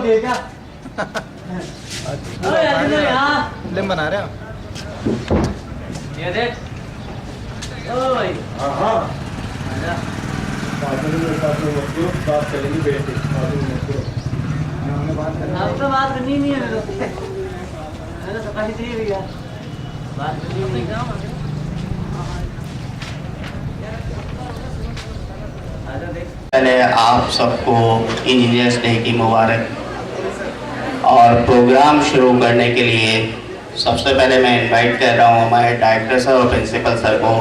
गए क्या? फिल्म बना रहे हो? ये देख। ओए। हाँ। बात करेंगे बेटे। अब तो बात करनी नहीं है मेरे से। मैंने तो कही थी भैया। बात करनी नहीं है। पहले आप सबको इंजीनियर्स डे की मुबारक। और प्रोग्राम शुरू करने के लिए सबसे पहले मैं इनवाइट कर रहा हूँ हमारे डायरेक्टर सर और प्रिंसिपल सर को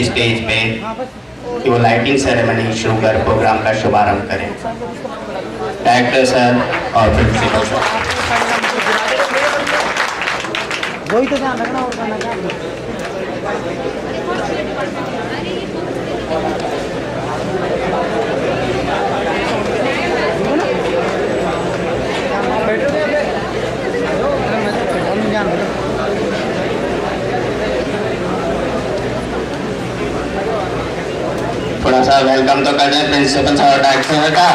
स्टेज पे कि वो लाइटिंग सेरेमनी शुरू कर प्रोग्राम का शुभारंभ करें। डायरेक्टर सर और प्रिंसिपल सर। वही तो ध्यान रखना और करना क्या? थोड़ा सा वेलकम तो कर दें प्रिंसिपल सर और डायरेक्टर सर का।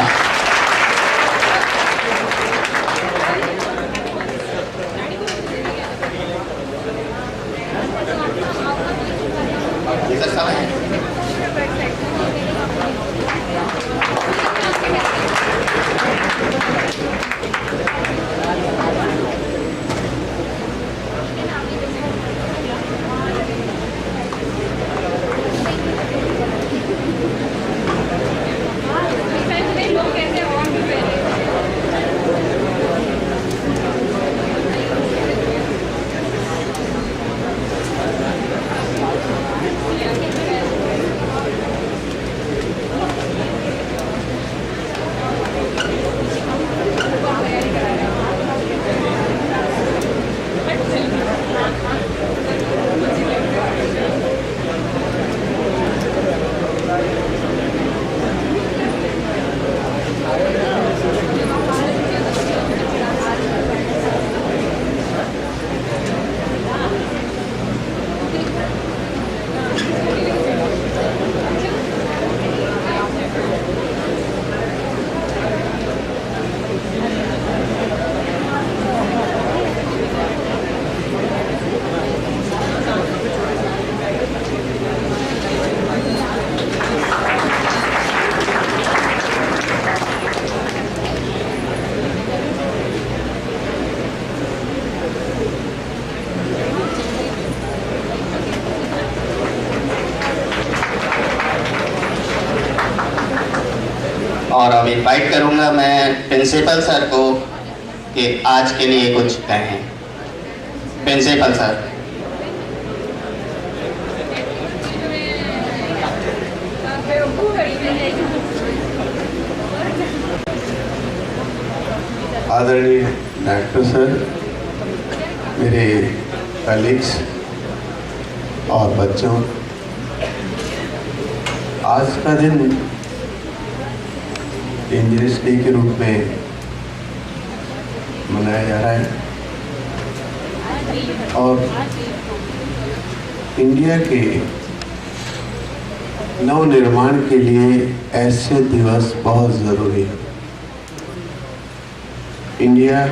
और अब इनवाइट करूंगा मैं प्रिंसिपल सर को कि आज के लिए कुछ कहें। Principal sir. आदरणीय डायरेक्टर सर, मेरे कलीग्स और बच्चों, आज का दिन इंजीनियर्स डे के रूप में मनाया जा रहा है और इंडिया के नवनिर्माण के लिए ऐसे दिवस बहुत ज़रूरी है। इंडिया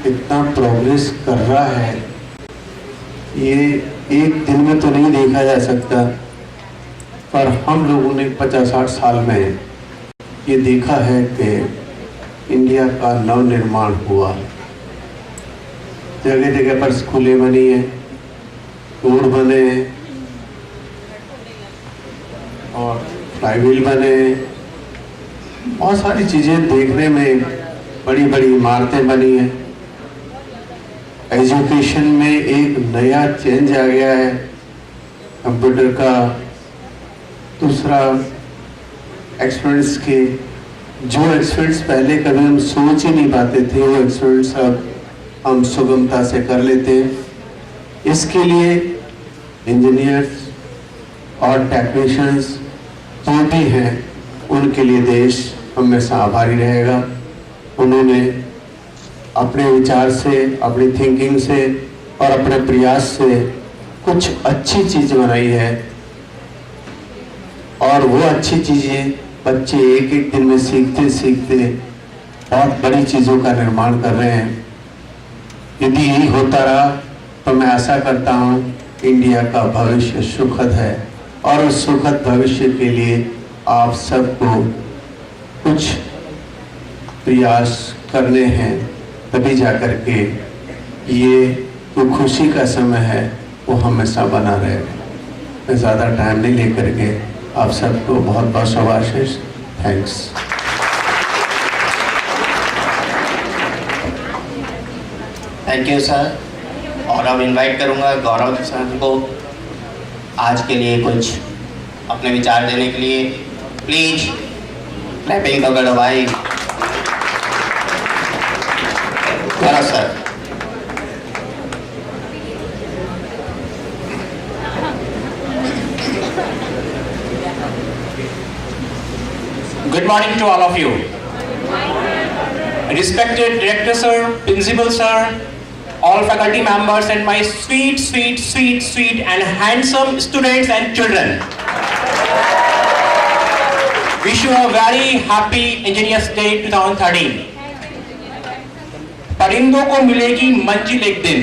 इतना प्रोग्रेस कर रहा है, ये एक दिन में तो नहीं देखा जा सकता, पर हम लोगों ने 50-60 साल में ये देखा है कि इंडिया का नवनिर्माण हुआ। जगह जगह पर स्कूलें बनी हैं, रोड बने हैं और फ्लाईव्हील बने हैं, बहुत सारी चीज़ें देखने में, बड़ी बड़ी इमारतें बनी हैं। एजुकेशन में एक नया चेंज आ गया है कंप्यूटर का। दूसरा, एक्सपीरियंस के जो एक्सपीरियंस पहले कभी हम सोच ही नहीं पाते थे, वो एक्सपीरियंस अब हम सुगमता से कर लेते हैं। इसके लिए इंजीनियर्स और टेक्नीशियंस जो भी हैं, उनके लिए देश हमेशा आभारी रहेगा। उन्होंने अपने विचार से, अपनी थिंकिंग से और अपने प्रयास से कुछ अच्छी चीज़ बनाई है और वो अच्छी चीज़ें बच्चे एक एक दिन में सीखते सीखते बहुत बड़ी चीज़ों का निर्माण कर रहे हैं। यदि यही होता रहा तो मैं आशा करता हूँ इंडिया का भविष्य सुखद है, और उस सुखद भविष्य के लिए आप सबको कुछ प्रयास करने हैं, तभी जाकर के ये जो खुशी का समय है वो हमेशा बना रहेगा। मैं ज़्यादा टाइम नहीं लेकर के आप सबको बहुत बहुत शाबाश, थैंक्स। Thank you sir. और अब इनवाइट करूंगा गौरव सर को आज के लिए कुछ अपने विचार देने के लिए। प्लीज क्लैपिंग का करो भाई। गौरव sir. Good morning to all of you. Respected Director Sir, Principal Sir, all faculty members and my sweet and handsome students and children. Wish you a very happy Engineers Day 2013. परिंदों को मिलेगी मंजिल एक दिन,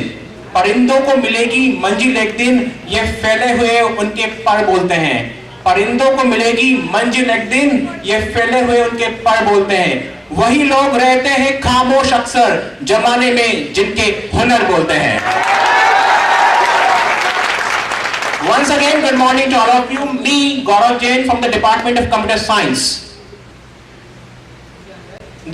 परिंदों को मिलेगी मंजिल एक दिन, ये फैले हुए उनके पर बोलते हैं। परिंदों को मिलेगी मंजिल एक दिन, ये फैले हुए उनके पर बोलते हैं। वही लोग रहते हैं खामोश अक्सर जमाने में जिनके हुनर बोलते हैं। Once again, good morning to all of you. Me, Gaurav Jain from the Department of Computer Science.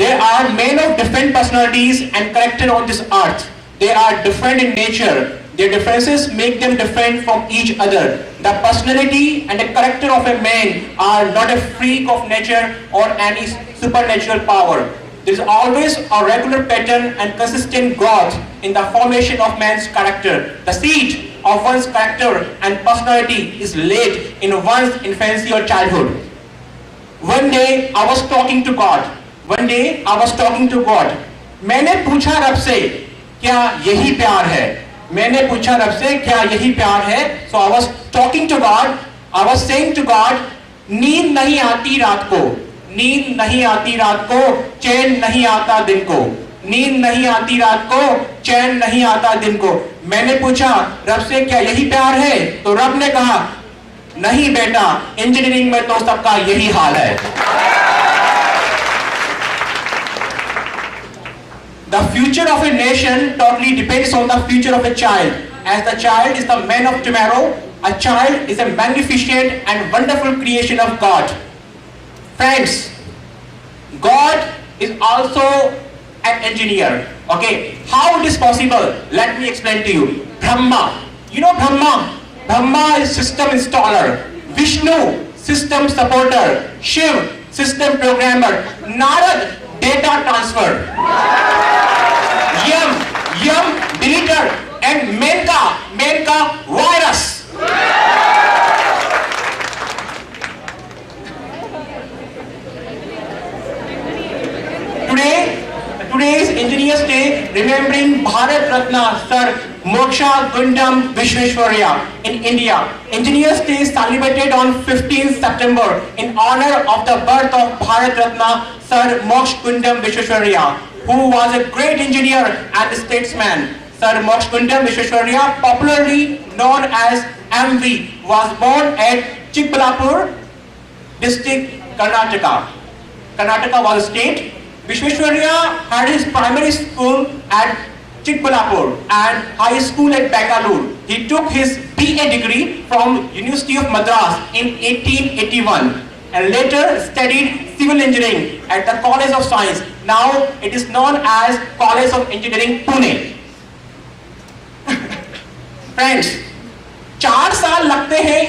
There are men of different personalities and character on this earth. They are different in nature. Their differences make them different from each other. The personality and the character of a man are not a freak of nature or any supernatural power. There is always a regular pattern and consistent growth in the formation of man's character. The seed of one's character and personality is laid in one's infancy or childhood. One day I was talking to God. मैंने पूछा रब से क्या यही प्यार है? मैंने पूछा रब से क्या यही प्यार है? So I was talking to God. I was saying to God, नींद नहीं आती रात को, नींद नहीं आती रात को, चैन नहीं आता दिन को, नींद नहीं आती रात को, चैन नहीं आता दिन को। मैंने पूछा रब से क्या यही प्यार है? तो रब ने कहा नहीं बेटा, इंजीनियरिंग में तो सबका यही हाल है। The future of a nation totally depends on the future of a child. As the child is the man of tomorrow, a child is a magnificent and wonderful creation of God. Friends, God is also an engineer. Okay, how it is possible? Let me explain to you. Brahma, you know Brahma? Brahma is system installer. Vishnu, system supporter. Shiv, system programmer. Narad, data transfer. Yam, deleter, and Menka, virus. Today's Engineers Day, remembering Bharat Ratna Sir Moksha Gundam Vishweshwarya in India. Engineers Day is celebrated on 15th September in honor of the birth of Bharat Ratna Sir Moksha Gundam Vishweshwarya, who was a great engineer and statesman. Sir Moksha Gundam Vishweshwarya, popularly known as MV, was born at Chikbalapur district, Karnataka. Karnataka was a state. Vishweshwarya had his primary school at Chikbalapur and high school at Bangalore. He took his BA degree from University of Madras in 1881 and later studied civil engineering at the College of Science. Now it is known as College of Engineering, Pune. Friends, 4 साल लगते हैं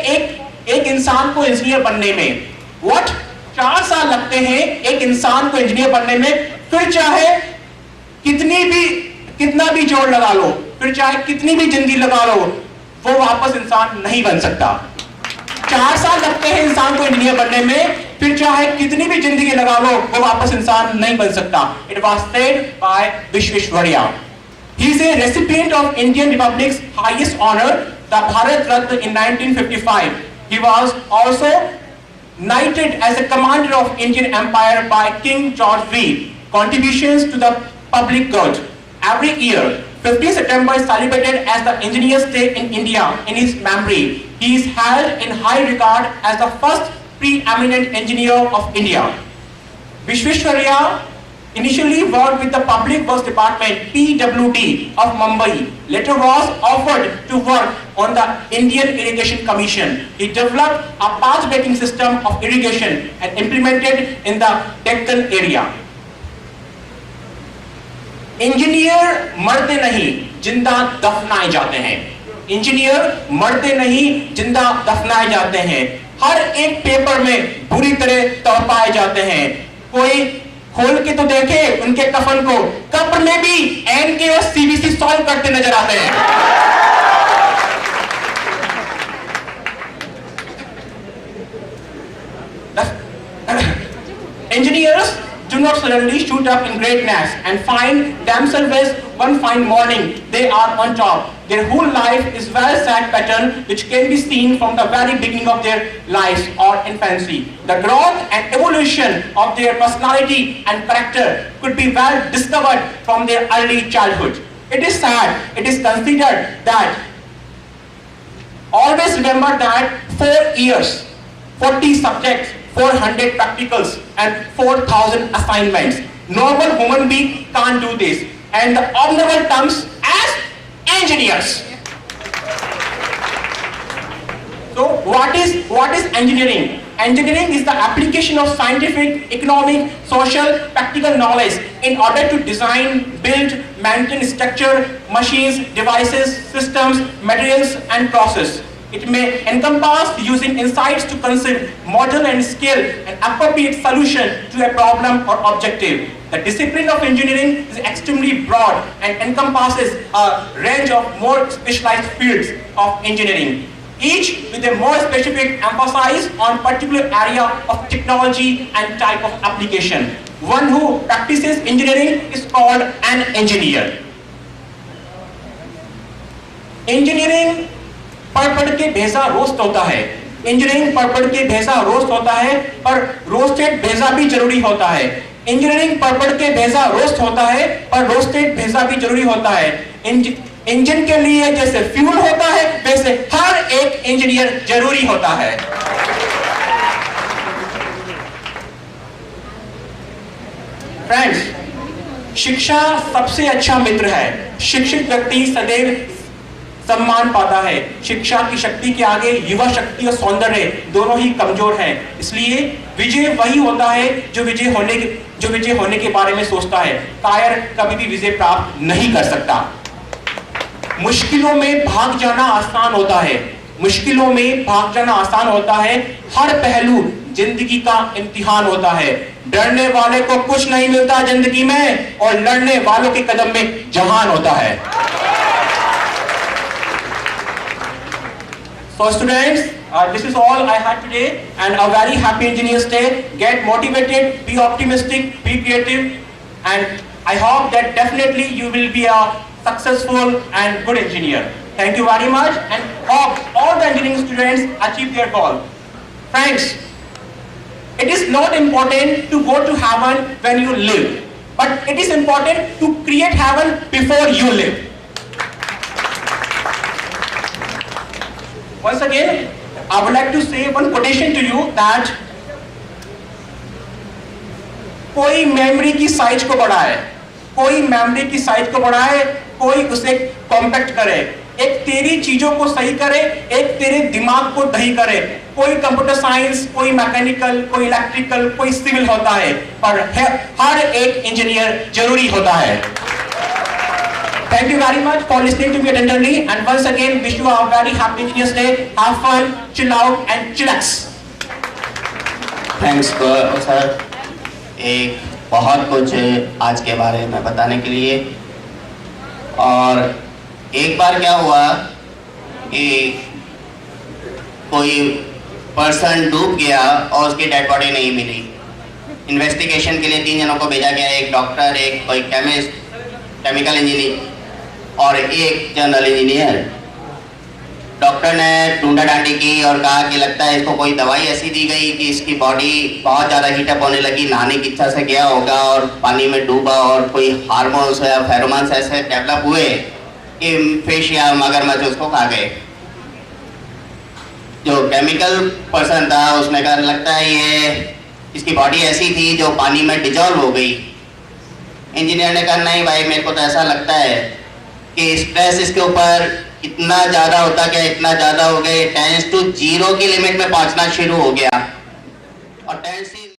एक इंसान को engineer बनने में. What? 4 साल लगते हैं एक इंसान को इंजीनियर बनने में. फिर चाहे कितना भी जोर लगा लो, फिर चाहे कितनी भी जिंदगी लगा लो, वो वापस इंसान नहीं बन सकता. 4 साल लगते हैं इंसान को इंजीनियर बनने में, फिर चाहे कितनी भी जिंदगी लगा लो, वो वापस इंसान नहीं बन सकता. It was said by Vishweshwarya. He is a recipient of Indian Republic's highest honor, the Bharat Ratna, in 1955. He was also knighted as a commander of Indian Empire by King George V. contributions to the public good. Every year, 15 September is celebrated as the Engineers Day in India in his memory. He is held in high regard as the first preeminent engineer of India. Vishweshwarya initially worked with the Public Works Department (PWD) of Mumbai. Later was offered to work on the Indian Irrigation Commission. He developed a path-breaking system of irrigation and implemented in the Deccan area. Engineer मरते नहीं, जिंदा दफनाए जाते हैं। Engineer मरते नहीं, जिंदा दफनाए जाते हैं। हर एक पेपर में बुरी तरह तड़पाए जाते हैं। कोई खोल के तो देखे उनके कफन को, कब्र में भी एनके और सीबीसी सॉल्व करते नजर आते हैं। Engineers do not suddenly shoot up in greatness and find themselves as one fine morning they are on top. Their whole life is well set pattern which can be seen from the very beginning of their lives or infancy. The growth and evolution of their personality and character could be well discovered from their early childhood. It is sad, it is considered that always remember that 4 years, 40 subjects, 400 practicals and 4,000 assignments. Normal human being can't do this, and the abnormal terms as engineers. So what is engineering? Engineering is the application of scientific, economic, social, practical knowledge in order to design, build, maintain structure, machines, devices, systems, materials and process. It may encompass using insights to conceive, model and scale an appropriate solution to a problem or objective. The discipline of engineering is extremely broad and encompasses a range of more specialized fields of engineering, each with a more specific emphasis on particular area of technology and type of application. One who practices engineering is called an engineer. Engineering पढ़ के भेजा roast होता है। Engineering पढ़ के भेजा roast होता है, पर रोस्टेड भेजा भी जरूरी होता है। इंजीनियरिंग पढ़ के भेजा रोस्ट होता है, पर रोस्टेड भेजा भी जरूरी होता है। इंजन के लिए जैसे फ्यूल होता है, वैसे हर एक इंजीनियर जरूरी होता है। फ्रेंड्स, शिक्षा सबसे अच्छा मित्र है। शिक्षित व्यक्ति सदैव सम्मान पाता है। शिक्षा की शक्ति के आगे युवा शक्ति और सौंदर्य दोनों ही कमजोर हैं। इसलिए विजय वही होता है जो विजय होने के बारे में सोचता है। कायर कभी भी विजय प्राप्त नहीं कर सकता। मुश्किलों में भाग जाना आसान होता है। मुश्किलों में भाग जाना आसान होता है। हर पहलू जिंदगी का इम्तिहान होता है। डरने वाले को कुछ नहीं मिलता जिंदगी में, और लड़ने वालों के कदम में जहान होता है। So students, this is all I had today, and a very happy Engineers Day. Get motivated, be optimistic, be creative, and I hope that definitely you will be a successful and good engineer. Thank you very much, and hope all the engineering students achieve their goal. Friends, it is not important to go to heaven when you live, but it is important to create heaven before you live. Once again, I would like to say one quotation to you that कोई memory की size को बढ़ाए, कोई memory की size को बढ़ाए, कोई उसे कॉम्पैक्ट करे। एक तेरी चीजों को सही करे, एक तेरे दिमाग को दही करे। कोई कंप्यूटर साइंस, कोई मैकेनिकल, कोई इलेक्ट्रिकल, कोई सिविल होता है, पर हर एक इंजीनियर जरूरी होता है। Thank you very much for listening to me attentively, and once again wish you a very happy Engineers Day. Have fun, chill out and chillax. Thanks sir, एक बहुत कुछ आज के बारे में बताने के लिए। और एक बार क्या हुआ कि कोई पर्सन डूब गया और उसकी डेड बॉडी नहीं मिली। इन्वेस्टिगेशन के लिए 3 जनों को भेजा गया, एक डॉक्टर, एक कोई केमिस्ट, केमिकल इंजीनियर और एक जनरल इंजीनियर। डॉक्टर ने टूंडा डांडी की और कहा कि लगता है इसको कोई दवाई ऐसी दी गई कि इसकी बॉडी बहुत ज़्यादा हीटअप होने लगी, नहाने की इच्छा से गया होगा और पानी में डूबा और कोई हार्मोन्स या फेरोमोन्स ऐसे डेवलप हुए कि फिश या मगरमच्छ उसको खा गए। जो केमिकल पर्सन था उसने कहा लगता है ये इसकी बॉडी ऐसी थी जो पानी में डिजॉल्व हो गई। इंजीनियर ने कहा नहीं भाई, मेरे को तो ऐसा लगता है कि स्ट्रेस इसके ऊपर इतना ज़्यादा होता गया, इतना ज़्यादा हो गया, 10 to 0 की लिमिट में पहुंचना शुरू हो गया और 10 से